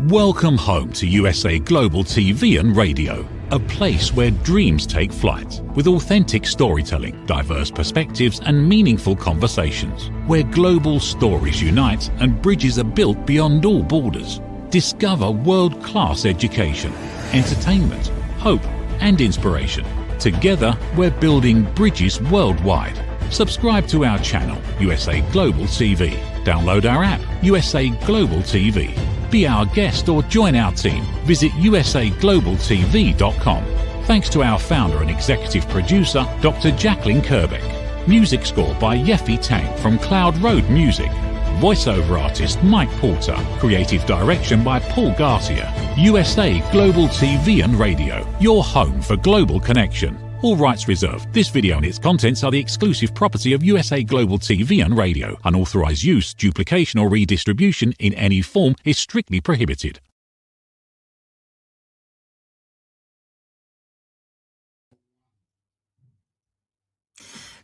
Welcome home to USA Global TV and Radio, a place where dreams take flight, with authentic storytelling, diverse perspectives and meaningful conversations, where global stories unite and bridges are built beyond all borders. Discover world-class education, entertainment, hope and inspiration. Together, we're building bridges worldwide. Subscribe to our channel, USA Global TV. Download our app, USA Global TV. Be our guest or join our team. Visit usaglobaltv.com. Thanks to our founder and executive producer, Dr. Jacalyn Kerbeck. Music score by Yeffy Tang from Cloud Road Music. Voiceover artist Mike Porter. Creative direction by Paul Garcia. USA Global TV and Radio, your home for global connection. All rights reserved. This video and its contents are the exclusive property of USA Global TV and Radio. Unauthorized use, duplication or redistribution in any form is strictly prohibited.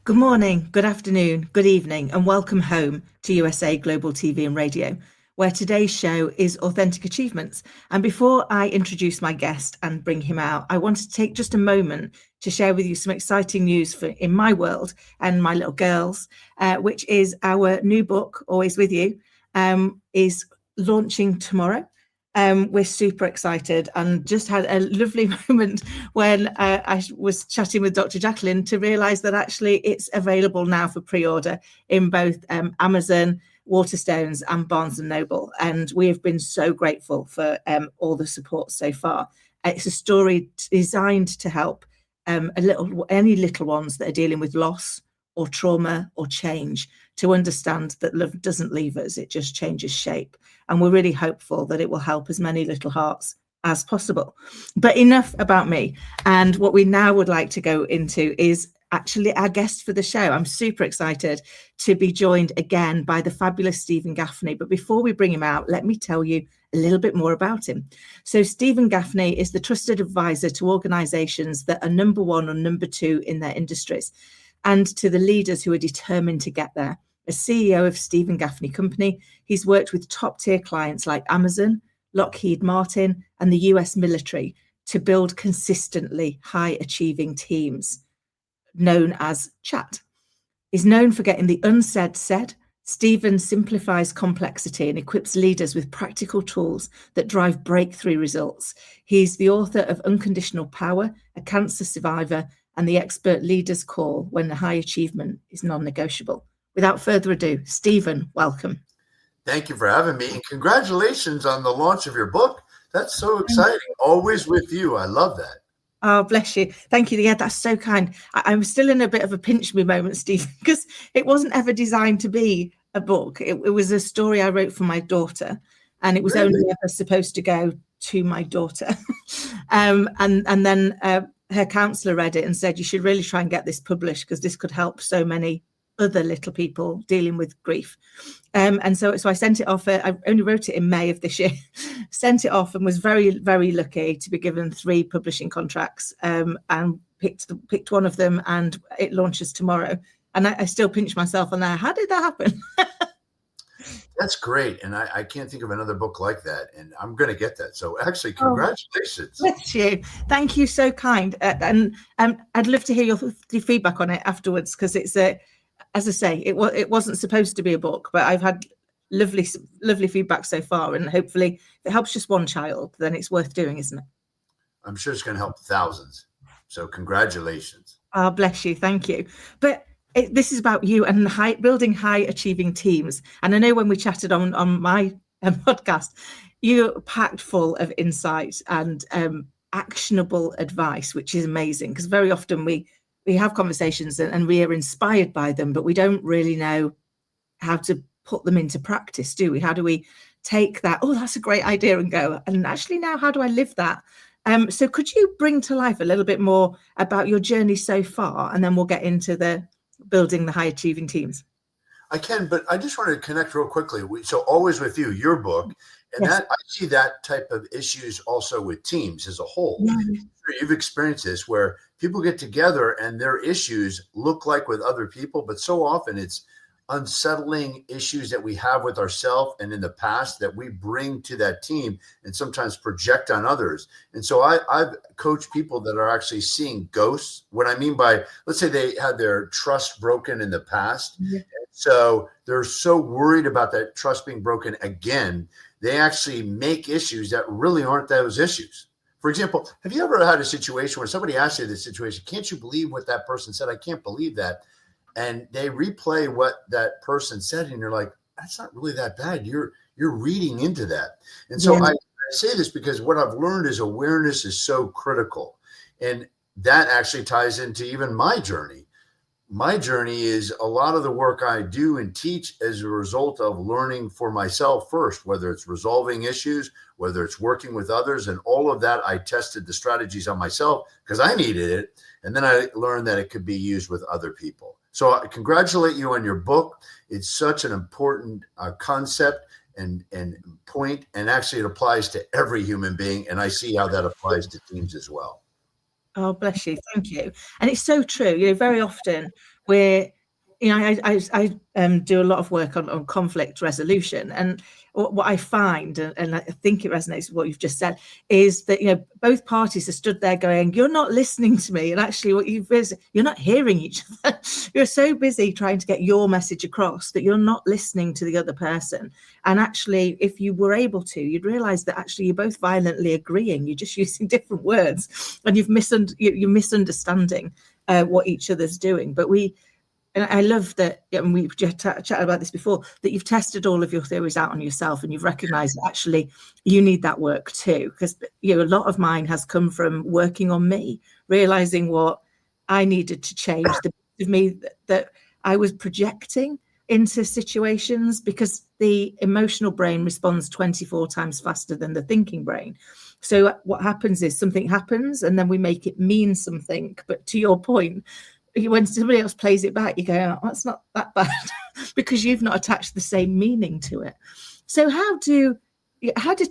Good morning, good afternoon, good evening, and welcome home to USA Global TV and Radio, where today's show is Authentic Achievements. And before I introduce my guest and bring him out, I want to take just a moment to share with you some exciting news in my world and my little girls, which is our new book, Always With You, is launching tomorrow. We're super excited and just had a lovely moment when I was chatting with Dr. Jacalyn to realise that actually it's available now for pre-order in both Amazon, Waterstones and Barnes & Noble. And we have been so grateful for all the support so far. It's a story designed to help any little ones that are dealing with loss or trauma or change to understand that love doesn't leave us, it just changes shape. And we're really hopeful that it will help as many little hearts as possible. But enough about me. And what we now would like to go into is actually our guest for the show. I'm super excited to be joined again by the fabulous Stephen Gaffney. But before we bring him out, let me tell you a little bit more about him. So Stephen Gaffney is the trusted advisor to organisations that are number one or number two in their industries, and to the leaders who are determined to get there. As CEO of Stephen Gaffney Company, he's worked with top tier clients like Amazon, Lockheed Martin, and the US military to build consistently high achieving teams, known as CHAT. He's known for getting the unsaid said. Stephen simplifies complexity and equips leaders with practical tools that drive breakthrough results. He's the author of Unconditional Power, a cancer survivor, and the expert leader's call when the high achievement is non-negotiable. Without further ado, Stephen, welcome. Thank you for having me, and congratulations on the launch of your book. That's so exciting. Always With You. I love that. Oh, bless you. Thank you. Yeah, that's so kind. I'm still in a bit of a pinch me moment, Steve, because it wasn't ever designed to be a book. It was a story I wrote for my daughter, and it was only ever supposed to go to my daughter. And then her counsellor read it and said, you should really try and get this published because this could help so many other little people dealing with grief. And so I sent it off. I only wrote it in May of this year, sent it off and was very, very lucky to be given 3 publishing contracts, and picked one of them, and it launches tomorrow. And I still pinch myself on that. How did that happen? That's great. And I can't think of another book like that. And I'm going to get that. So actually, congratulations. Bless you. Thank you. So kind. And I'd love to hear your feedback on it afterwards, because it's as I say, it wasn't supposed to be a book, but I've had lovely feedback so far. And hopefully if it helps just one child, then it's worth doing, isn't it? I'm sure it's going to help thousands. So congratulations. Oh, bless you. Thank you. But this is about you and building high achieving teams. And I know when we chatted on my podcast, you're packed full of insight and actionable advice, which is amazing, because very often we have conversations and we are inspired by them, but we don't really know how to put them into practice, do we? How do we take that, oh, that's a great idea, and go, and actually now how do I live that? So could you bring to life a little bit more about your journey so far, and then we'll get into the building the high achieving teams? I can, but I just wanted to connect real quickly. So Always With You, your book, and that I see that type of issues also with teams as a whole. Yeah. You've experienced this where people get together and their issues look like with other people, but so often it's unsettling issues that we have with ourselves and in the past that we bring to that team and sometimes project on others. And so I've coached people that are actually seeing ghosts. What I mean by, let's say they had their trust broken in the past. Yeah. So they're so worried about that trust being broken again, they actually make issues that really aren't those issues. For example, have you ever had a situation where somebody asks you this situation, can't you believe what that person said? I can't believe that. And they replay what that person said, and you're like, that's not really that bad. You're reading into that. And so I say this because what I've learned is awareness is so critical. And that actually ties into even my journey. My journey is a lot of the work I do and teach as a result of learning for myself first, whether it's resolving issues, whether it's working with others, and all of that. I tested the strategies on myself because I needed it. And then I learned that it could be used with other people. So I congratulate you on your book. It's such an important concept and point, and actually it applies to every human being. And I see how that applies to teams as well. Oh, bless you. Thank you. And it's so true. Very often we're, I do a lot of work on conflict resolution. And what I find, and I think it resonates with what you've just said, is that, both parties are stood there going, you're not listening to me. And actually you're not hearing each other. You're so busy trying to get your message across that you're not listening to the other person. And actually, if you were able to, you'd realize that actually you're both violently agreeing. You're just using different words, and you're misunderstanding what each other's doing. And I love that, and we've chatted about this before, that you've tested all of your theories out on yourself, and you've recognized that actually you need that work too. Because a lot of mine has come from working on me, realizing what I needed to change, the bit of me that I was projecting into situations, because the emotional brain responds 24 times faster than the thinking brain. So what happens is something happens, and then we make it mean something. But to your point, when somebody else plays it back, you go, oh, that's not that bad, because you've not attached the same meaning to it. So how do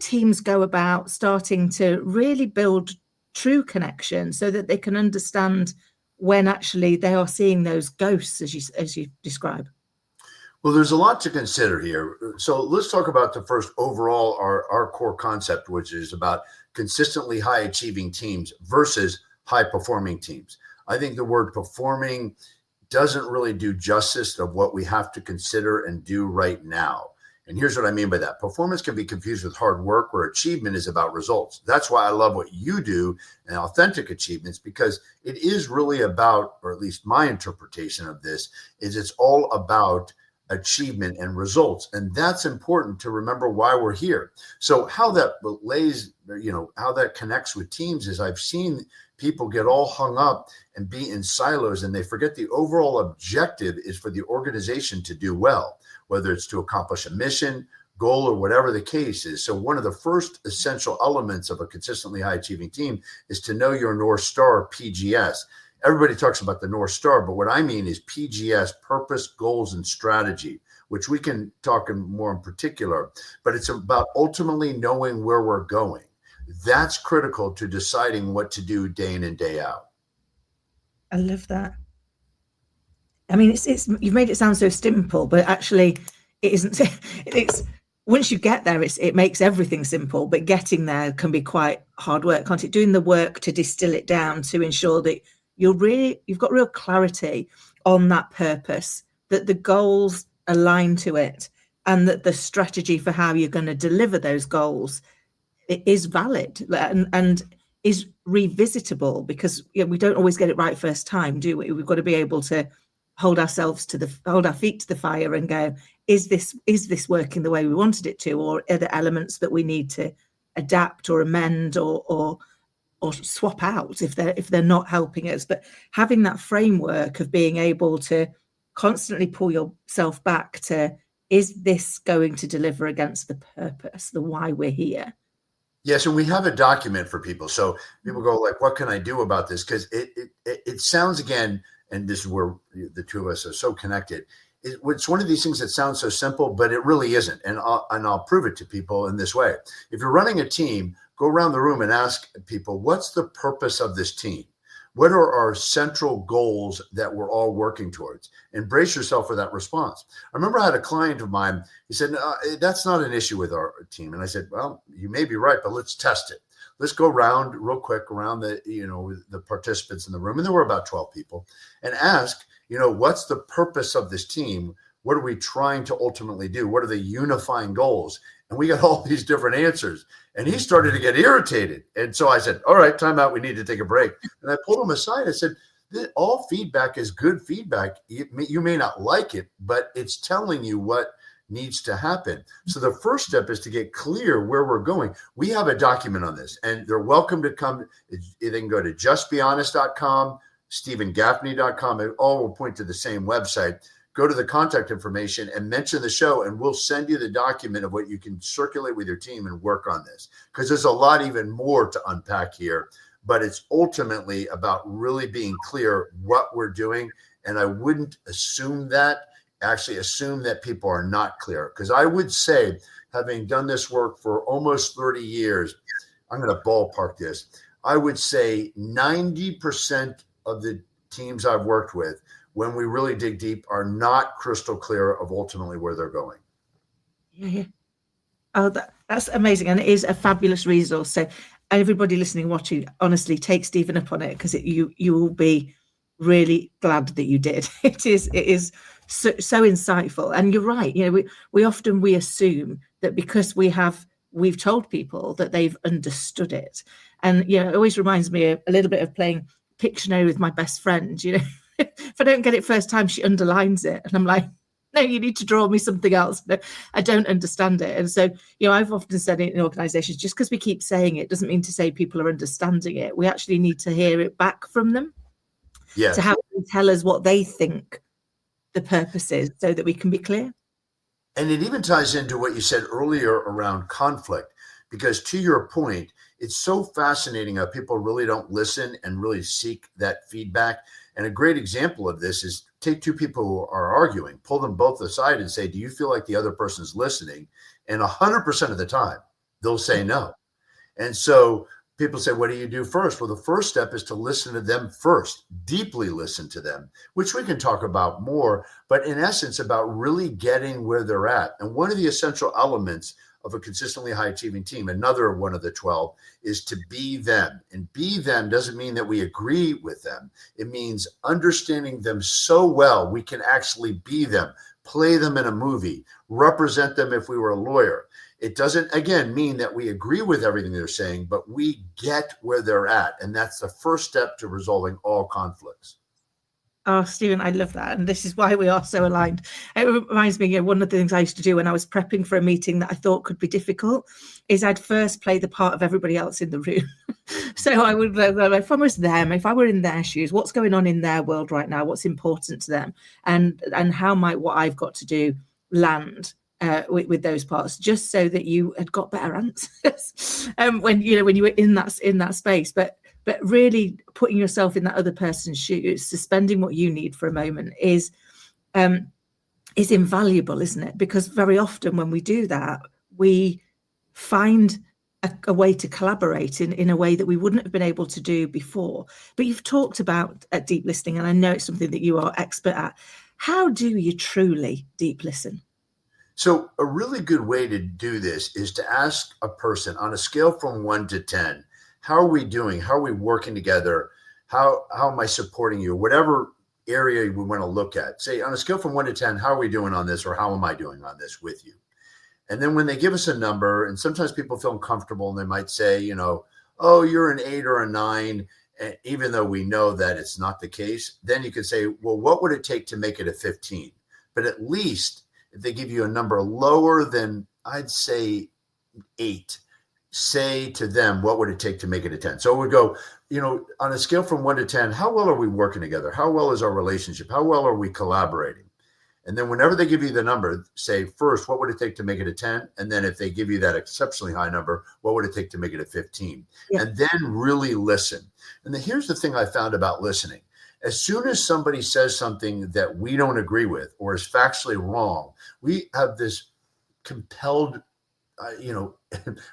teams go about starting to really build true connection so that they can understand when actually they are seeing those ghosts, as you describe? Well, there's a lot to consider here. So let's talk about the first overall, our core concept, which is about consistently high achieving teams versus high performing teams. I think the word performing doesn't really do justice of what we have to consider and do right now. And here's what I mean by that. Performance can be confused with hard work, where achievement is about results. That's why I love what you do and authentic achievements, because it is really about, or at least my interpretation of this, is it's all about achievement and results. And that's important to remember why we're here. So how that how that connects with teams is I've seen people get all hung up and be in silos, and they forget the overall objective is for the organization to do well, whether it's to accomplish a mission, goal, or whatever the case is. So one of the first essential elements of a consistently high achieving team is to know your North Star, PGS. Everybody talks about the North Star, but what I mean is PGS, purpose, goals, and strategy, which we can talk more in particular, but it's about ultimately knowing where we're going. That's critical to deciding what to do day in and day out. I love that. I mean, it's you've made it sound so simple, but actually it isn't. It's once you get there, it makes everything simple, but getting there can be quite hard work, can't it? Doing the work to distill it down to ensure that you've got real clarity on that purpose, that the goals align to it, and that the strategy for how you're going to deliver those goals is valid and is revisitable, because we don't always get it right first time, do we? We've got to be able to hold our feet to the fire and go, is this working the way we wanted it to, or are there elements that we need to adapt or amend or swap out if they're not helping us? But having that framework of being able to constantly pull yourself back to, is this going to deliver against the purpose, the why we're here? Yes, and we have a document for people. So people go like, what can I do about this? Because it sounds, again, and this is where the two of us are so connected, it's one of these things that sounds so simple, but it really isn't. And I'll prove it to people in this way. If you're running a team, go around the room and ask people, what's the purpose of this team? What are our central goals that we're all working towards? And brace yourself for that response. I remember I had a client of mine, he said, no, that's not an issue with our team. And I said, well, you may be right, but let's test it. Let's go around real quick around the participants in the room. And there were about 12 people, and ask, what's the purpose of this team? What are we trying to ultimately do? What are the unifying goals? And we got all these different answers. And he started to get irritated. And so I said, all right, time out. We need to take a break. And I pulled him aside. I said, all feedback is good feedback. You may not like it, but it's telling you what needs to happen. So the first step is to get clear where we're going. We have a document on this, and they're welcome to come. They can go to justbehonest.com, stephengaffney.com. It all will point to the same website. Go to the contact information and mention the show, and we'll send you the document of what you can circulate with your team and work on this, because there's a lot even more to unpack here, but it's ultimately about really being clear what we're doing. And I wouldn't assume that people are not clear, because I would say, having done this work for almost 30 years, I'm going to ballpark this. I would say 90% of the teams I've worked with, when we really dig deep, are not crystal clear of ultimately where they're going. Yeah. Oh, that's amazing. And it is a fabulous resource. So everybody listening, watching, honestly, take Stephen up on it, because you will be really glad that you did. It is so insightful. And you're right. We often assume that because we've told people that they've understood it. And, it always reminds me a little bit of playing Pictionary with my best friend, If I don't get it first time, she underlines it. And I'm like, no, you need to draw me something else. No, I don't understand it. And so, I've often said it in organizations, just because we keep saying it doesn't mean to say people are understanding it. We actually need to hear it back from them. Yes. To have them tell us what they think the purpose is, so that we can be clear. And it even ties into what you said earlier around conflict, because to your point, it's so fascinating how people really don't listen and really seek that feedback. And a great example of this is, take two people who are arguing, pull them both aside and say, do you feel like the other person's listening? And 100% of the time, they'll say no. And so people say, what do you do first? Well, the first step is to listen to them first, deeply listen to them, which we can talk about more, but in essence, about really getting where they're at. And one of the essential elements of a consistently high achieving team, another one of the 12, is to be them. And be them doesn't mean that we agree with them. It means understanding them so well we can actually be them, play them in a movie, represent them if we were a lawyer. It doesn't, again, mean that we agree with everything they're saying, but we get where they're at. And that's the first step to resolving all conflicts. Oh, Stephen, I love that. And this is why we are so aligned. It reminds me, one of the things I used to do when I was prepping for a meeting that I thought could be difficult is I'd first play the part of everybody else in the room. So I would, if I was them, if I were in their shoes, what's going on in their world right now? What's important to them? And how might what I've got to do land with those parts, just so that you had got better answers when you were in that space. But really putting yourself in that other person's shoes, suspending what you need for a moment is invaluable, isn't it? Because very often when we do that, we find a way to collaborate in a way that we wouldn't have been able to do before. But you've talked about deep listening, and I know it's something that you are expert at. How do you truly deep listen? So a really good way to do this is to ask a person on a scale from 1 to 10, how are we doing? How are we working together? How am I supporting you? Whatever area we want to look at. Say on a scale from 1 to 10, how are we doing on this, or how am I doing on this with you? And then when they give us a number, and sometimes people feel uncomfortable and they might say, oh, you're an 8 or a 9, and even though we know that it's not the case, then you could say, well, what would it take to make it a 15? But at least if they give you a number lower than, I'd say, 8, say to them, what would it take to make it a 10? So we go, on a scale from 1 to 10, how well are we working together? How well is our relationship? How well are we collaborating? And then whenever they give you the number, say first, what would it take to make it a 10? And then if they give you that exceptionally high number, what would it take to make it a 15? Yeah. And then really listen. And here's the thing I found about listening. As soon as somebody says something that we don't agree with or is factually wrong, we have this compelled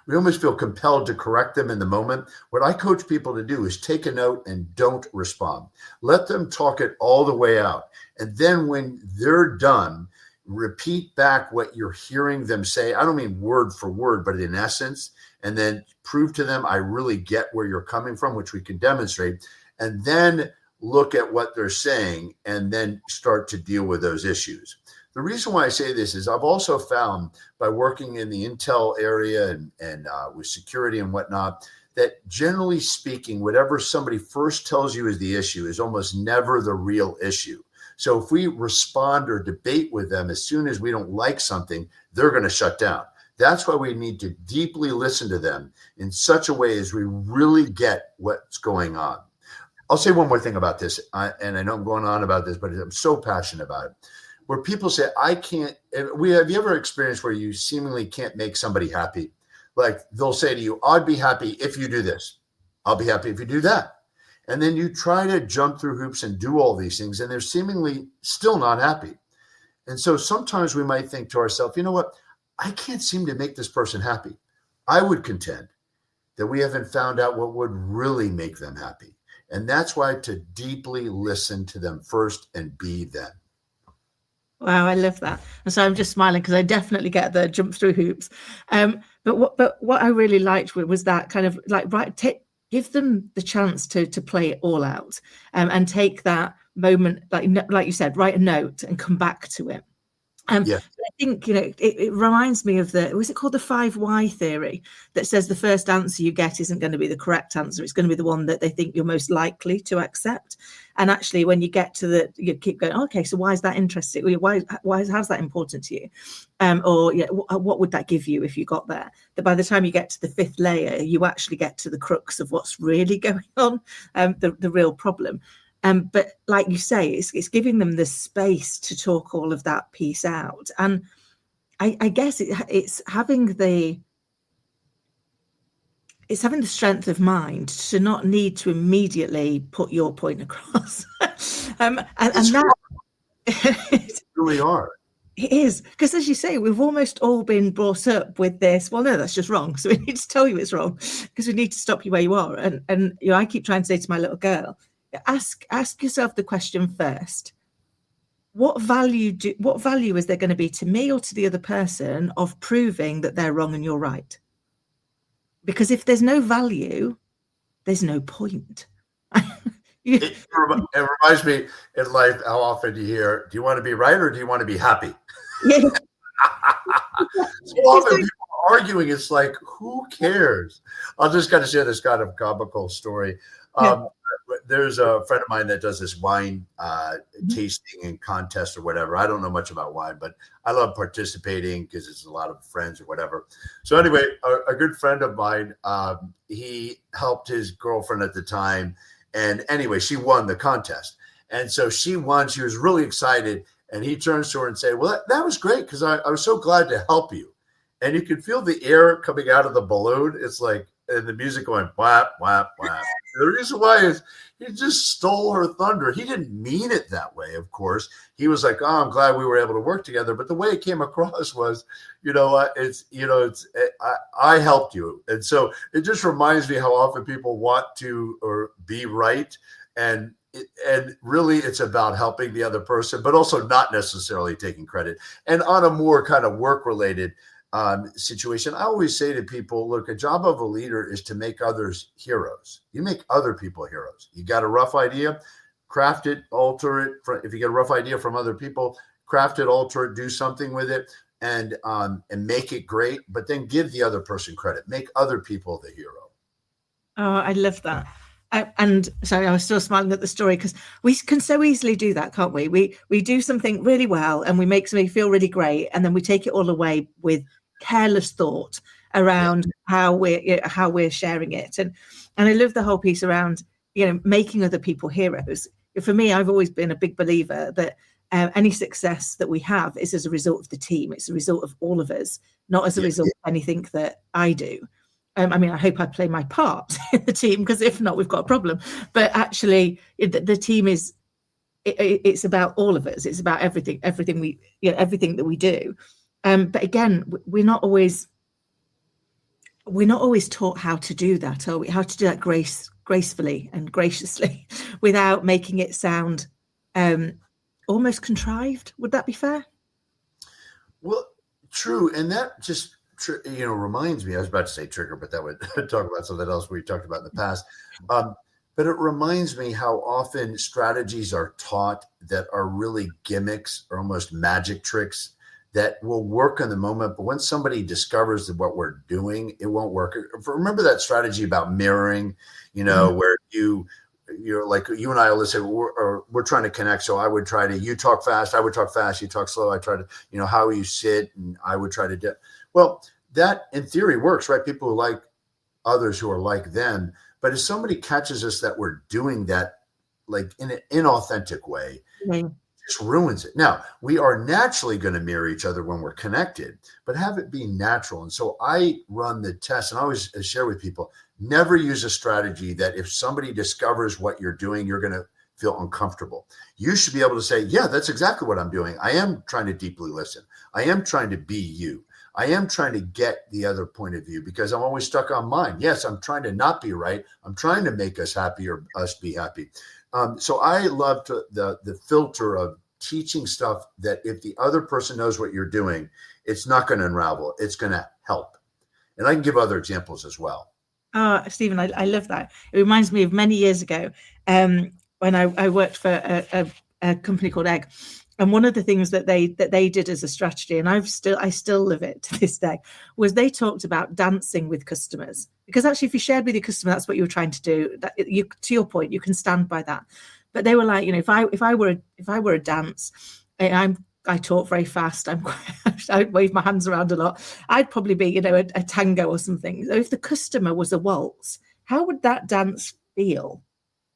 we almost feel compelled to correct them in the moment. What I coach people to do is take a note and don't respond. Let them talk it all the way out. And then when they're done, repeat back what you're hearing them say. I don't mean word for word, but in essence, and then prove to them, I really get where you're coming from, which we can demonstrate. And then look at what they're saying and then start to deal with those issues. The reason why I say this is I've also found by working in the intel area and with security and whatnot, that generally speaking, whatever somebody first tells you is the issue is almost never the real issue. So if we respond or debate with them, as soon as we don't like something, they're going to shut down. That's why we need to deeply listen to them in such a way as we really get what's going on. I'll say one more thing about this, and I know I'm going on about this, but I'm so passionate about it. Where people say, I can't, have you ever experienced where you seemingly can't make somebody happy? Like they'll say to you, I'd be happy if you do this. I'll be happy if you do that. And then you try to jump through hoops and do all these things, and they're seemingly still not happy. And so sometimes we might think to ourselves, you know what? I can't seem to make this person happy. I would contend that we haven't found out what would really make them happy. And that's why to deeply listen to them first and be them. Wow, I love that. And so I'm just smiling because I definitely get the jump through hoops. But what I really liked was that kind of like, give them the chance to play it all out, and take that moment, like you said, write a note and come back to it. I think, it reminds me of was it called the 5 why theory, that says the first answer you get isn't going to be the correct answer. It's going to be the one that they think you're most likely to accept. And actually, when you get to you keep going, okay, so why is that interesting? How's that important to you? What would that give you if you got there? That by the time you get to the 5th layer, you actually get to the crux of what's really going on, the real problem. But like you say, it's giving them the space to talk all of that piece out. And I guess it's having the strength of mind to not need to immediately put your point across. And that it really are. It is, because as you say, we've almost all been brought up with this. Well, no, that's just wrong. So we need to tell you it's wrong because we need to stop you where you are. And I keep trying to say to my little girl, ask yourself the question first. What value is there going to be to me or to the other person of proving that they're wrong and you're right? Because if there's no value, there's no point. It reminds me in life how often you hear, do you want to be right or do you want to be happy? Yeah. So often people are arguing, it's like, who cares? I'll just kind of share this kind of comical story. There's a friend of mine that does this wine tasting and contest or whatever. I don't know much about wine, but I love participating because it's a lot of friends or whatever. So anyway, a good friend of mine, he helped his girlfriend at the time. And anyway, she won the contest. And so she won. She was really excited. And he turns to her and said, well, that was great because I was so glad to help you. And you could feel the air coming out of the balloon. It's like, and the music going, whap, whap, whap. The reason why is he just stole her thunder. He didn't mean it that way, of course. He was like, oh, I'm glad we were able to work together. But the way it came across was, I helped you. And so it just reminds me how often people want to or be right. And really it's about helping the other person, but also not necessarily taking credit. And on a more kind of work-related situation, I always say to people, look, a job of a leader is to make others heroes. You make other people heroes. You got a rough idea, craft it, alter it. If you get a rough idea from other people, craft it, alter it, do something with it, and make it great. But then give the other person credit. Make other people the hero. Oh, I love that. And sorry, I was still smiling at the story because we can so easily do that, can't we? We do something really well and we make somebody feel really great, and then we take it all away with careless thought around how we're sharing it. And I love the whole piece around making other people heroes. For me, I've always been a big believer that any success that we have is as a result of the team. It's a result of all of us, not as a result of anything that I do. I hope I play my part in the team, because if not, we've got a problem. But actually, the team is it's about all of us. It's about everything that we do. But again, we're not always we're not always taught how to do that, are we? How to do that gracefully and graciously without making it sound almost contrived. Would that be fair? Well, true. And that just, reminds me, I was about to say trigger, but that would talk about something else we talked about in the past. But it reminds me how often strategies are taught that are really gimmicks or almost magic tricks that will work in the moment. But when somebody discovers that what we're doing, it won't work. Remember that strategy about mirroring, where you're like, you and I, listen, we're trying to connect. So I would try to, you talk fast, I would talk fast, you talk slow. I try to, how you sit, and I would try to do. Well, that in theory works, right? People who like others who are like them. But if somebody catches us that we're doing that like in an inauthentic way, it just ruins it. Now, we are naturally going to mirror each other when we're connected, but have it be natural. And so I run the test, and I always share with people, never use a strategy that if somebody discovers what you're doing, you're going to feel uncomfortable. You should be able to say, yeah, that's exactly what I'm doing. I am trying to deeply listen. I am trying to be you. I am trying to get the other point of view because I'm always stuck on mine. Yes, I'm trying to not be right. I'm trying to make us happy or us be happy. So I love the filter of teaching stuff that if the other person knows what you're doing, it's not going to unravel. It's going to help. And I can give other examples as well. Oh, Stephen, I love that. It reminds me of many years ago when I worked for a company called Egg. And one of the things that they did as a strategy, and I still live it to this day, was they talked about dancing with customers. Because actually, if you shared with your customer, that's what you were trying to do. To your point, you can stand by that. But they were like, if I were a dance, I talk very fast. I wave my hands around a lot. I'd probably be, a tango or something. So if the customer was a waltz, how would that dance feel?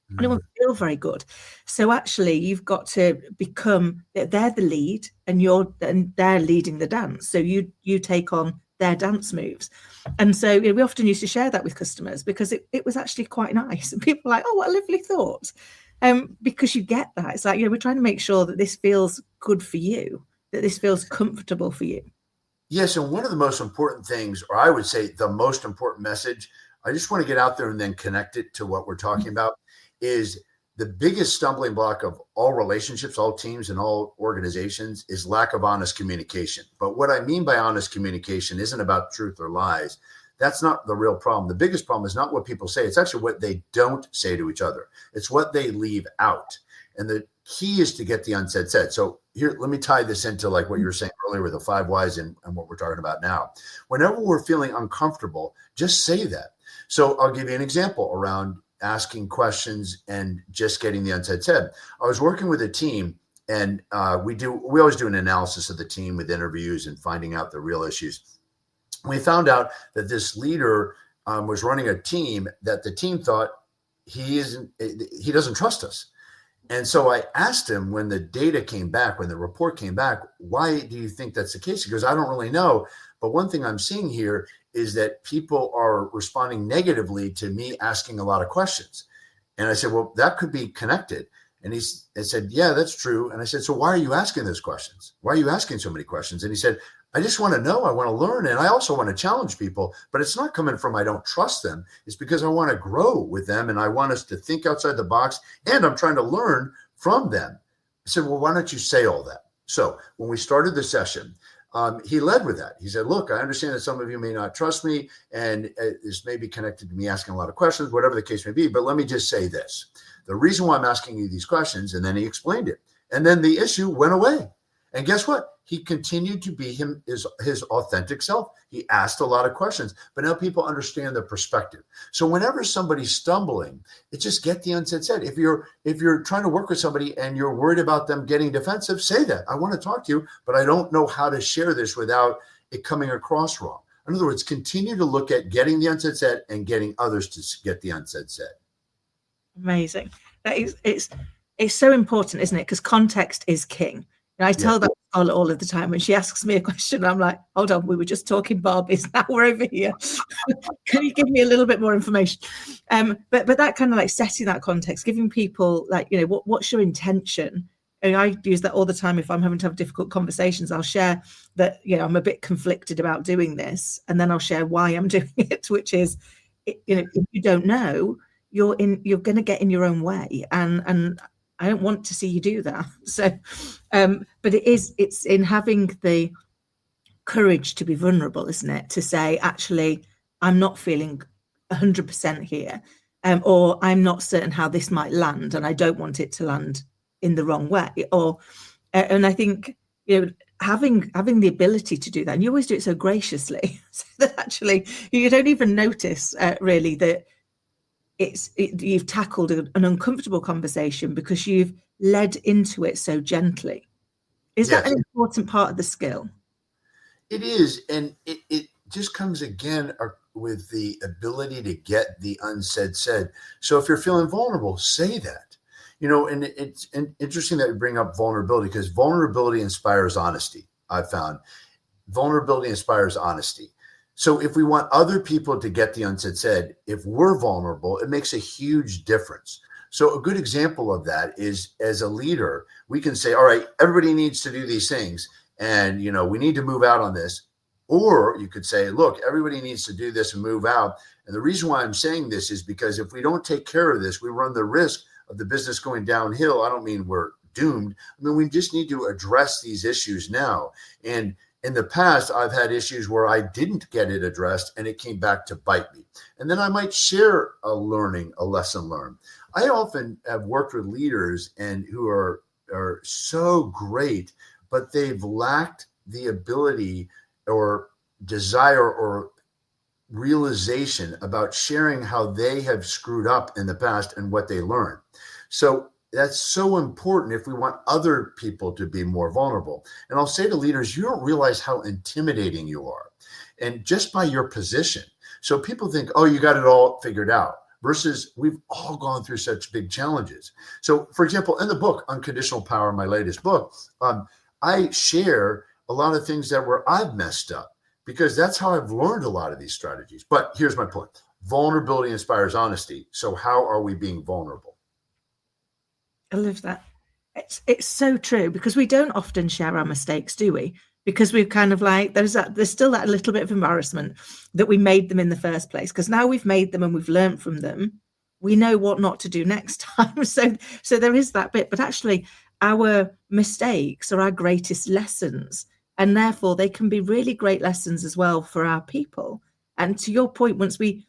And it won't feel very good. So actually, you've got to become, they're the lead, and they're leading the dance. So you take on their dance moves. And so we often used to share that with customers because it was actually quite nice. And people were like, oh, what a lovely thought. Because you get that. It's like, we're trying to make sure that this feels good for you, that this feels comfortable for you. Yes. And one of the most important things, or I would say the most important message, I just want to get out there and then connect it to what we're talking about, is the biggest stumbling block of all relationships, all teams, and all organizations is lack of honest communication. But what I mean by honest communication isn't about truth or lies. That's not the real problem. The biggest problem is not what people say. It's actually what they don't say to each other. It's what they leave out. And the key is to get the unsaid said. So here, let me tie this into like what you were saying earlier with the 5 whys and what we're talking about now. Whenever we're feeling uncomfortable, just say that. So I'll give you an example around asking questions and just getting the unsaid said. I was working with a team, and we always do an analysis of the team with interviews and finding out the real issues. We found out that this leader was running a team that the team thought he doesn't trust us. And so I asked him when the data came back, when the report came back, why do you think that's the case? He goes, I don't really know. But one thing I'm seeing here is that people are responding negatively to me asking a lot of questions. And I said, well, that could be connected. And he said, yeah, that's true. And I said, so why are you asking those questions? Why are you asking so many questions? And he said, I just want to know. I want to learn. And I also want to challenge people. But it's not coming from I don't trust them. It's because I want to grow with them. And I want us to think outside the box. And I'm trying to learn from them. I said, well, why don't you say all that? So when we started the session, he led with that. He said, look, I understand that some of you may not trust me, and this may be connected to me asking a lot of questions, whatever the case may be. But let me just say this. The reason why I'm asking you these questions, and then he explained it. And then the issue went away. And guess what? He continued to be his authentic self. He asked a lot of questions, but now people understand the perspective. So whenever somebody's stumbling, it's just get the unsaid said. If you're trying to work with somebody and you're worried about them getting defensive, say that. I want to talk to you, but I don't know how to share this without it coming across wrong. In other words, continue to look at getting the unsaid said and getting others to get the unsaid said. Amazing. It's so important, isn't it? Because context is king. And I tell that all of the time when she asks me a question, I'm like, hold on, we were just talking Barbies, now we're over here. Can you give me a little bit more information? But that kind of like setting that context, giving people like, what's your intention And I use that all the time. If I'm having to have difficult conversations, I'll share that, I'm a bit conflicted about doing this, and then I'll share why I'm doing it, which is, if you don't know, you're going to get in your own way, and I don't want to see you do that. So, but it's in having the courage to be vulnerable, isn't it? To say, actually, I'm not feeling 100% here, or I'm not certain how this might land, and I don't want it to land in the wrong way. Or, and I think, having the ability to do that, and you always do it so graciously, so that actually you don't even notice really that you've tackled an uncomfortable conversation because you've led into it so gently. Is that an important part of the skill? It is, and it just comes again with the ability to get the unsaid said. So if you're feeling vulnerable, say that. And it's interesting that you bring up vulnerability, because vulnerability inspires honesty. I've found vulnerability inspires honesty. So if we want other people to get the unsaid said, if we're vulnerable, it makes a huge difference. So a good example of that is, as a leader, we can say, all right, everybody needs to do these things, and we need to move out on this. Or you could say, look, everybody needs to do this and move out. And the reason why I'm saying this is because if we don't take care of this, we run the risk of the business going downhill. I don't mean we're doomed. I mean, we just need to address these issues now. And in the past, I've had issues where I didn't get it addressed and it came back to bite me. And then I might share a lesson learned. I often have worked with leaders and who are so great, but they've lacked the ability or desire or realization about sharing how they have screwed up in the past and what they learned. So that's so important if we want other people to be more vulnerable. And I'll say to leaders, you don't realize how intimidating you are, and just by your position. So people think, oh, you got it all figured out, versus we've all gone through such big challenges. So, for example, in the book, Unconditional Power, my latest book, I share a lot of things that I've messed up, because that's how I've learned a lot of these strategies. But here's my point. Vulnerability inspires honesty. So how are we being vulnerable? I love that. It's so true, because we don't often share our mistakes, do we? Because we've kind of like, there's still that little bit of embarrassment that we made them in the first place, because now we've made them and we've learned from them. We know what not to do next time. So there is that bit, but actually our mistakes are our greatest lessons. And therefore they can be really great lessons as well for our people. And to your point, once we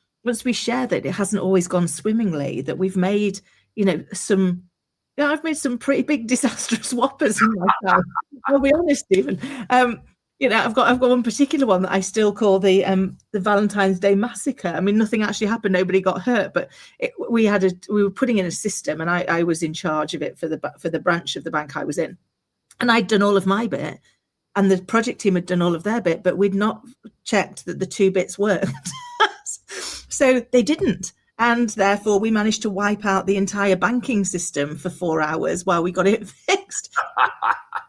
share that it hasn't always gone swimmingly, that we've made, I've made some pretty big disastrous whoppers in my time. I'll be honest, Stephen. I've got one particular one that I still call the Valentine's Day massacre. I mean, nothing actually happened, nobody got hurt, but we were putting in a system, and I was in charge of it for the branch of the bank I was in, and I'd done all of my bit, and the project team had done all of their bit, but we'd not checked that the two bits worked. So they didn't. And therefore, we managed to wipe out the entire banking system for 4 hours while we got it fixed.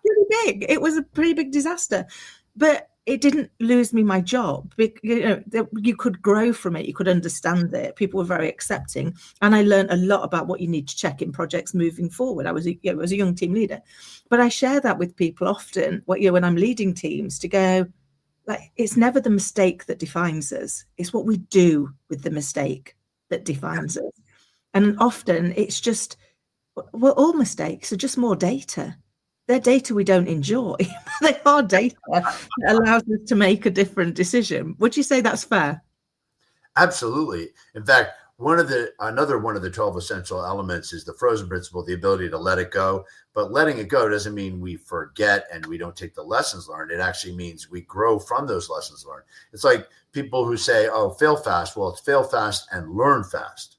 Pretty big. It was a pretty big disaster. But it didn't lose me my job. You could grow from it. You could understand it. People were very accepting. And I learned a lot about what you need to check in projects moving forward. I was a young team leader. But I share that with people often when I'm leading teams, to go, like, it's never the mistake that defines us. It's what we do with the mistake that defines us. And often it's just, all mistakes are just more data. They're data we don't enjoy. They are data that allows us to make a different decision. Would you say that's fair? Absolutely. In fact, another one of the 12 essential elements is the frozen principle, the ability to let it go. But letting it go doesn't mean we forget and we don't take the lessons learned. It actually means we grow from those lessons learned. It's like people who say, oh, fail fast. Well, it's fail fast and learn fast.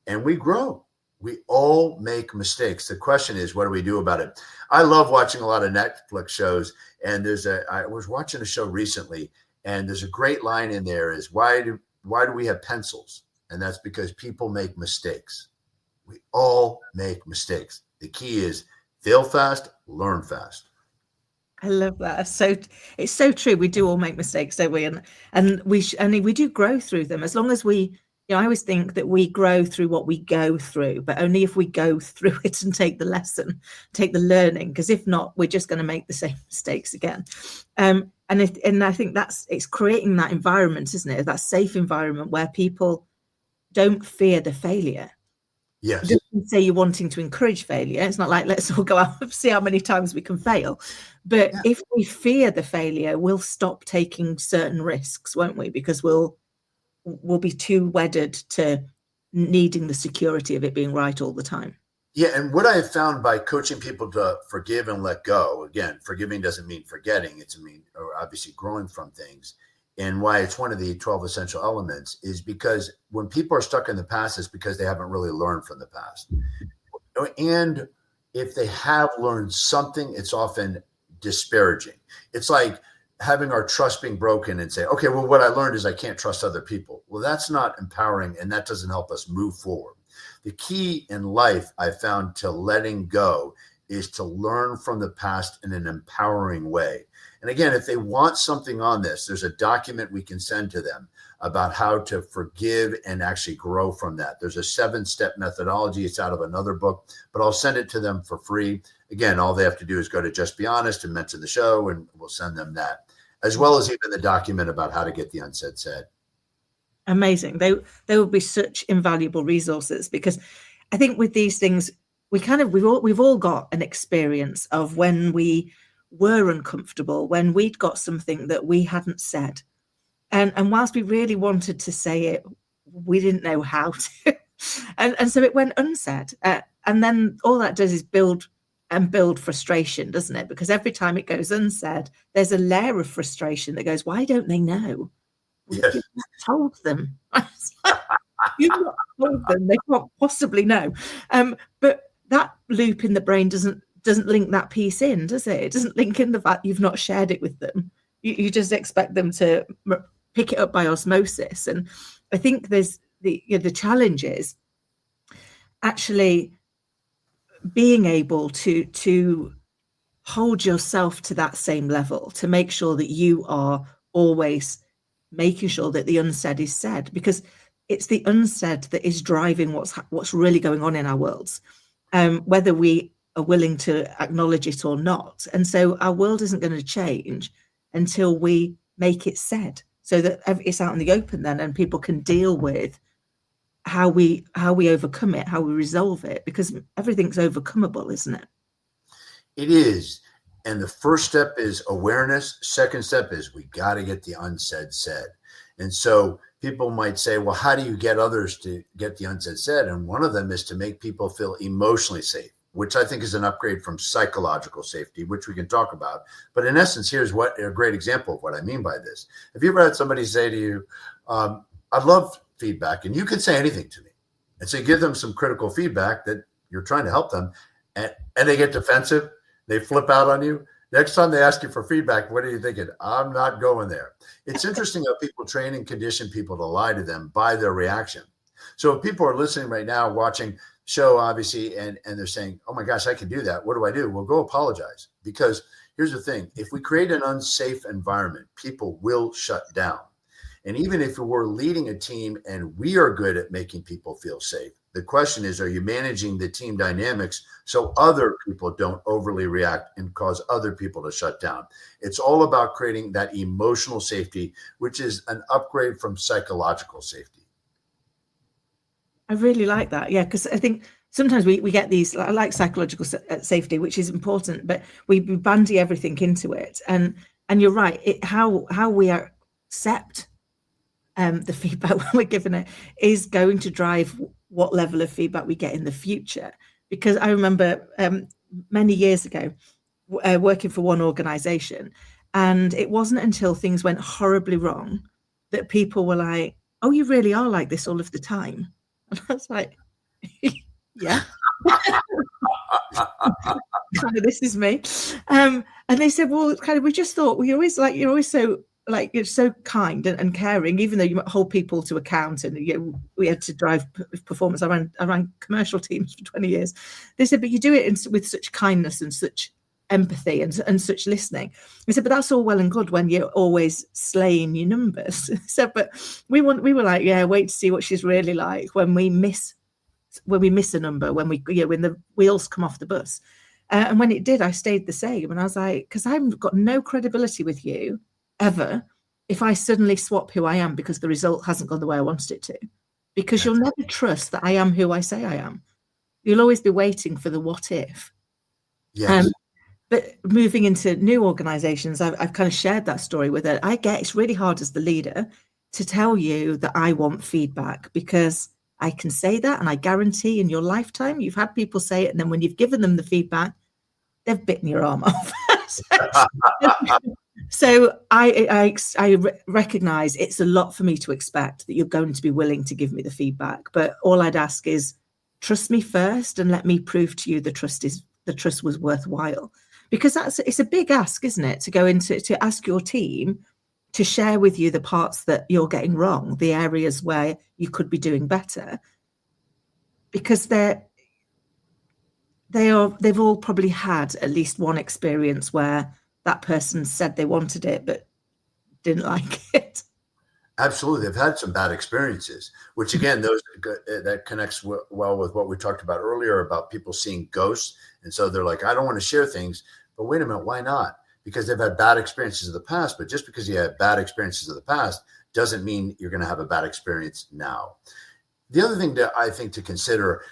And we grow. We all make mistakes. The question is, what do we do about it? I love watching a lot of Netflix shows. And I was watching a show recently, and there's a great line in there is, why do we have pencils? And that's because people make mistakes. We all make mistakes. The key is fail fast, learn fast. I love that. So it's so true. We do all make mistakes, don't we? And we do grow through them, as long as we I always think that we grow through what we go through, but only if we go through it and take the lesson, take the learning, because if not, we're just going to make the same mistakes again. And I think it's creating that environment, isn't it? That safe environment where people don't fear the failure. Yes. It doesn't say you're wanting to encourage failure. It's not like, let's all go out and see how many times we can fail. But if we fear the failure, we'll stop taking certain risks, won't we? Because we'll be too wedded to needing the security of it being right all the time. Yeah. And what I have found by coaching people to forgive and let go, again, forgiving doesn't mean forgetting. It's obviously growing from things. And why it's one of the 12 essential elements is because when people are stuck in the past, it's because they haven't really learned from the past. And if they have learned something, it's often disparaging. It's like having our trust being broken and say, okay, well, what I learned is I can't trust other people. Well, that's not empowering, and that doesn't help us move forward. The key in life, I found, to letting go is to learn from the past in an empowering way. And again, if they want something on this, there's a document we can send to them about how to forgive and actually grow from that. There's a 7-step methodology. It's out of another book, but I'll send it to them for free. Again, all they have to do is go to Just Be Honest and mention the show, and we'll send them that, as well as even the document about how to get the unsaid said. Amazing. They will be such invaluable resources, because I think with these things, we've all got an experience of when we were uncomfortable, when we'd got something that we hadn't said. And whilst we really wanted to say it, we didn't know how to. and so it went unsaid. And then all that does is build frustration, doesn't it? Because every time it goes unsaid, there's a layer of frustration that goes, why don't they know? Yes. You've not told them. You've not told them. They can't possibly know. But that loop in the brain doesn't link that piece in, does it? It doesn't link in the fact you've not shared it with them. You just expect them to pick it up by osmosis. And I think there's the challenge is actually being able to hold yourself to that same level, to make sure that you are always making sure that the unsaid is said, because it's the unsaid that is driving what's really going on in our worlds, whether we are willing to acknowledge it or not. And so our world isn't going to change until we make it said, so that it's out in the open then, and people can deal with how we overcome it, how we resolve it, because everything's overcomable, isn't it? It is. And the first step is awareness. Second step is we got to get the unsaid said. And so people might say, well, how do you get others to get the unsaid said? And one of them is to make people feel emotionally safe, which I think is an upgrade from psychological safety, which we can talk about. But in essence, here's a great example of what I mean by this. Have you ever had somebody say to you, I love feedback, and you can say anything to me. And so you give them some critical feedback that you're trying to help them, and they get defensive. They flip out on you. Next time they ask you for feedback, what are you thinking? I'm not going there. It's interesting how people train and condition people to lie to them by their reaction. So if people are listening right now, watching the show, obviously, and they're saying, oh my gosh, I can do that. What do I do? Well, go apologize. Because here's the thing. If we create an unsafe environment, people will shut down. And even if we're leading a team and we are good at making people feel safe, the question is, are you managing the team dynamics so other people don't overly react and cause other people to shut down? It's all about creating that emotional safety, which is an upgrade from psychological safety. I really like that. Yeah, because I think sometimes we get these, I like psychological safety, which is important, but we bandy everything into it. And you're right, how we accept the feedback when we're given it is going to drive what level of feedback we get in the future. Because I remember many years ago working for one organization, and it wasn't until things went horribly wrong that people were like, oh, you really are like this all of the time. And I was like, yeah. Kind of, this is me. And they said, well, kind of, we just thought, well, you're always so, like, you're so kind and caring, even though you hold people to account, and we had to drive performance. I ran commercial teams for 20 years. They said, but you do it with such kindness and such empathy and such listening. He said, but that's all well and good when you're always slaying your numbers. He said, but we were like, yeah, wait to see what she's really like when we miss a number, when the wheels come off the bus. And when it did, I stayed the same. And I was like, because I've got no credibility with you ever if I suddenly swap who I am because the result hasn't gone the way I wanted it to. Because you'll never trust that I am who I say I am. You'll always be waiting for the what if. Yes. But moving into new organizations, I've kind of shared that story with her. I get it's really hard as the leader to tell you that I want feedback, because I can say that, and I guarantee in your lifetime you've had people say it, and then when you've given them the feedback, they've bitten your arm off. So I recognize it's a lot for me to expect that you're going to be willing to give me the feedback, but all I'd ask is trust me first and let me prove to you the trust was worthwhile, because it's a big ask, isn't it, to go into to ask your team to share with you the parts that you're getting wrong, the areas where you could be doing better, because they've all probably had at least one experience where that person said they wanted it but didn't like it. Absolutely. They've had some bad experiences, which again, that connects well with what we talked about earlier about people seeing ghosts. And so they're like, I don't want to share things, but wait a minute, why not? Because they've had bad experiences of the past, but just because you had bad experiences of the past doesn't mean you're going to have a bad experience now. The other thing that I think to consider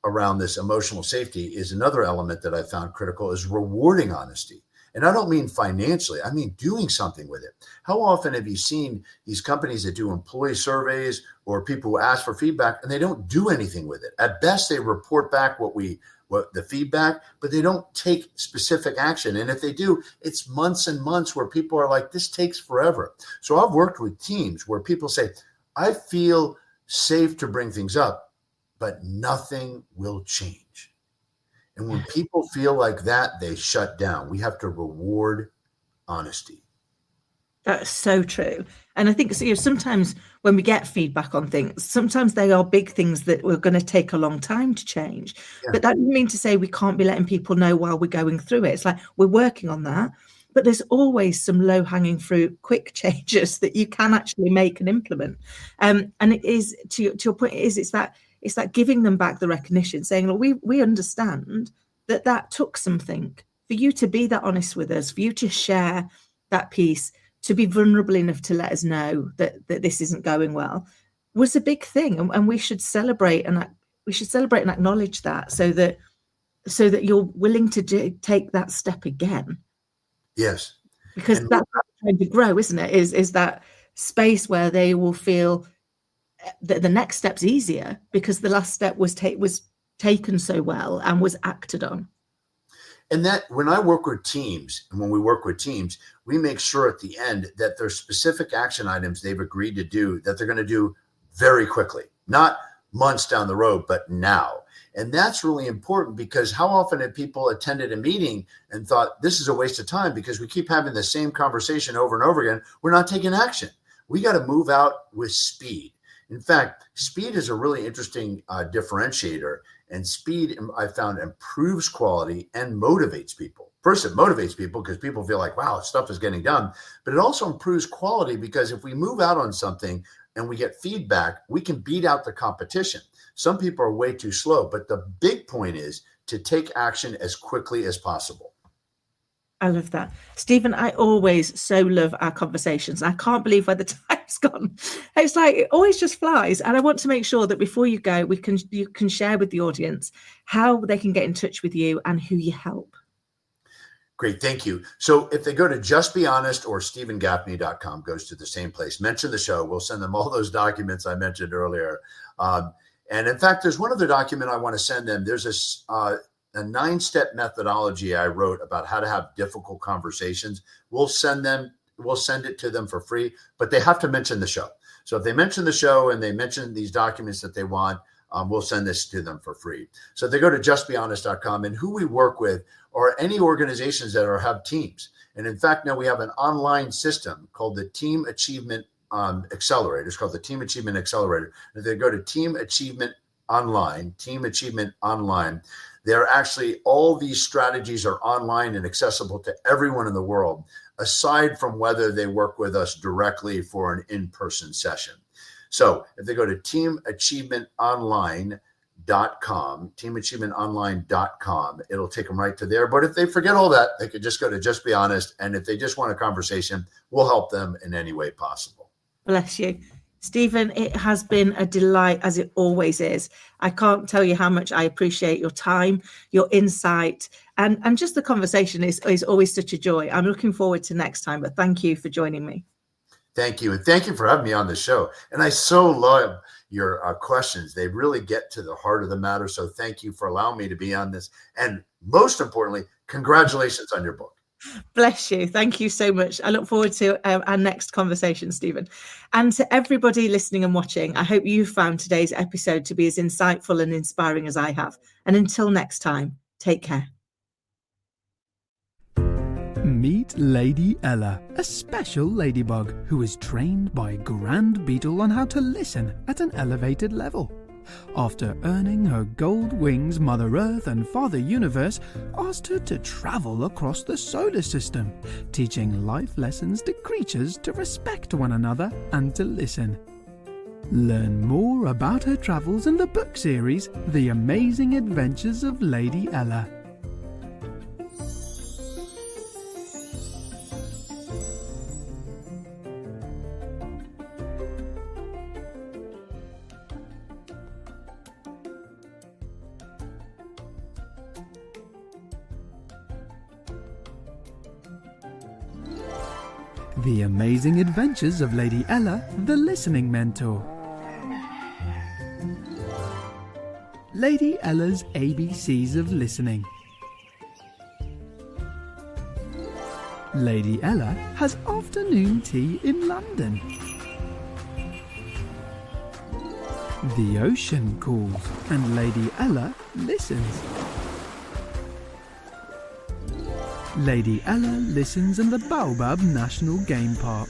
around this emotional safety is another element that I found critical is rewarding honesty. And I don't mean financially, I mean doing something with it. How often have you seen these companies that do employee surveys or people who ask for feedback and they don't do anything with it? At best, they report back what the feedback, but they don't take specific action. And if they do, it's months and months where people are like, this takes forever. So I've worked with teams where people say, I feel safe to bring things up, but nothing will change. And when people feel like that, they shut down. We have to reward honesty. That's so true. And I think sometimes when we get feedback on things, sometimes they are big things that we're going to take a long time to change. Yeah. But that doesn't mean to say we can't be letting people know while we're going through it. It's like we're working on that. But there's always some low-hanging fruit, quick changes that you can actually make and implement. And it is, to your point, it's that giving them back the recognition, saying, look, we understand that took something for you to be that honest with us, for you to share that piece, to be vulnerable enough to let us know that this isn't going well, was a big thing, and we should celebrate and acknowledge that, so that you're willing to take that step again. Yes, because that's trying to grow, isn't it? Is that space where they will feel that the next step's easier because the last step was taken so well and was acted on. And that when I work with teams, and when we work with teams, we make sure at the end that there's specific action items they've agreed to do that they're going to do very quickly, not months down the road, but now. And that's really important, because how often have people attended a meeting and thought this is a waste of time because we keep having the same conversation over and over again. We're not taking action. We got to move out with speed. In fact, speed is a really interesting differentiator, and speed, I found, improves quality and motivates people. First, it motivates people because people feel like, wow, stuff is getting done, but it also improves quality because if we move out on something and we get feedback, we can beat out the competition. Some people are way too slow, but the big point is to take action as quickly as possible. I love that. Stephen, I always so love our conversations. I can't believe where the time's gone. It's like it always just flies. And I want to make sure that before you go, you can share with the audience how they can get in touch with you and who you help. Great, thank you. So if they go to justbehonest or stephengaffney.com, goes to the same place, mention the show, we'll send them all those documents I mentioned earlier. And in fact, there's one other document I want to send them. There's a 9-step methodology I wrote about how to have difficult conversations. We'll send it to them for free, but they have to mention the show. So if they mention the show and they mention these documents that they want, we'll send this to them for free. So if they go to justbehonest.com, and who we work with are any organizations that have teams. And in fact, now we have an online system called the Team Achievement Accelerator. It's called the Team Achievement Accelerator. If they go to teamachievement Online, Team Achievement Online. They're actually, all these strategies are online and accessible to everyone in the world, aside from whether they work with us directly for an in-person session. So if they go to teamachievementonline.com, it'll take them right to there. But if they forget all that, they could just go to Just Be Honest. And if they just want a conversation, we'll help them in any way possible. Bless you. Stephen, it has been a delight, as it always is. I can't tell you how much I appreciate your time, your insight, and just the conversation is always such a joy. I'm looking forward to next time, but thank you for joining me. Thank you. And thank you for having me on the show. And I so love your questions. They really get to the heart of the matter. So thank you for allowing me to be on this. And most importantly, congratulations on your book. Bless you. Thank you so much. I look forward to our next conversation, Stephen. And to everybody listening and watching, I hope you found today's episode to be as insightful and inspiring as I have. And until next time, take care. Meet Lady Ella, a special ladybug who is trained by Grand Beetle on how to listen at an elevated level. After earning her gold wings, Mother Earth and Father Universe asked her to travel across the solar system, teaching life lessons to creatures to respect one another and to listen. Learn more about her travels in the book series, The Amazing Adventures of Lady Ella. The Amazing Adventures of Lady Ella, the Listening Mentor. Lady Ella's ABCs of Listening. Lady Ella has afternoon tea in London. The ocean calls and Lady Ella listens. Lady Ella listens in the Baobab National Game Park.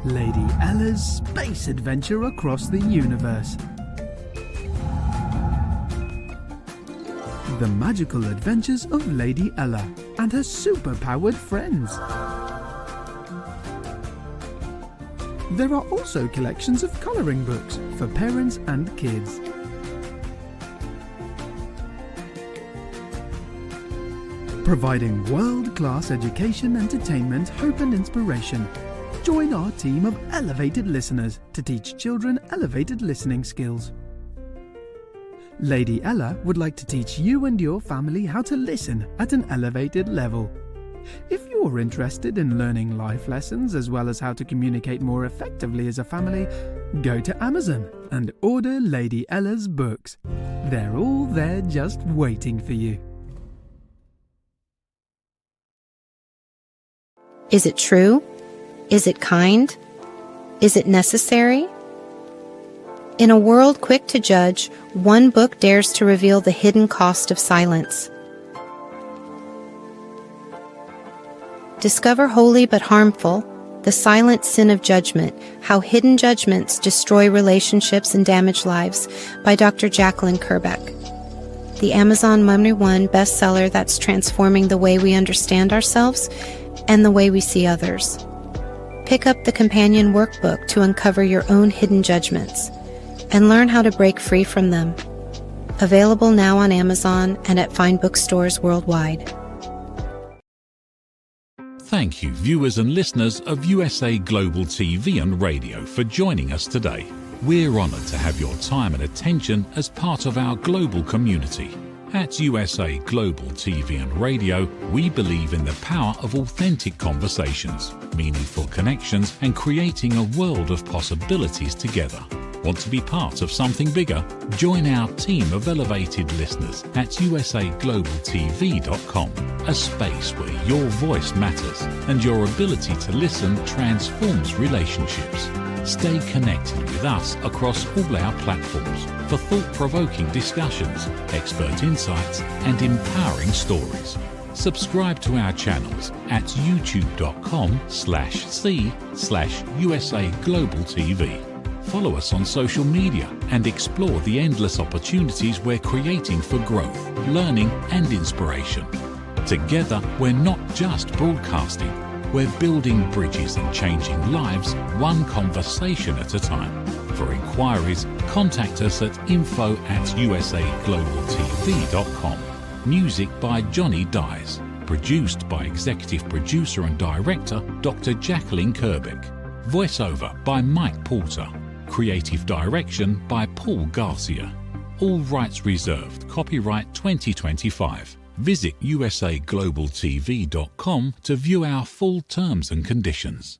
Lady Ella's space adventure across the universe. The magical adventures of Lady Ella and her super-powered friends. There are also collections of colouring books for parents and kids. Providing world-class education, entertainment, hope and inspiration. Join our team of elevated listeners to teach children elevated listening skills. Lady Ella would like to teach you and your family how to listen at an elevated level. If you're interested in learning life lessons as well as how to communicate more effectively as a family, go to Amazon and order Lady Ella's books. They're all there just waiting for you. Is it true? Is it kind? Is it necessary? In a world quick to judge, one book dares to reveal the hidden cost of silence. Discover Holy but Harmful, The Silent Sin of Judgment, How Hidden Judgments Destroy Relationships and Damage Lives by Dr. Jacalyn Kerbeck. The Amazon #1 bestseller that's transforming the way we understand ourselves and the way we see others. Pick up the companion workbook to uncover your own hidden judgments and learn how to break free from them. Available now on Amazon and at fine bookstores worldwide. Thank you, viewers and listeners of USA Global TV and Radio, for joining us today. We're honoured to have your time and attention as part of our global community. At USA Global TV and Radio, we believe in the power of authentic conversations, meaningful connections, and creating a world of possibilities together. Want to be part of something bigger? Join our team of elevated listeners at usaglobaltv.com, a space where your voice matters and your ability to listen transforms relationships. Stay connected with us across all our platforms for thought-provoking discussions, expert insights, and empowering stories. Subscribe to our channels at youtube.com/c/USA Global TV. follow us on social media and explore the endless opportunities we're creating for growth, learning and inspiration. Together, we're not just broadcasting, we're building bridges and changing lives one conversation at a time. For inquiries, contact us at info@usaglobaltv.com. Music by Johnny Dyes. Produced by Executive Producer and Director Dr. Jacalyn Kerbeck. Voiceover by Mike Porter. Creative Direction by Paul Garcia. All rights reserved. Copyright 2025. Visit usaglobaltv.com to view our full terms and conditions.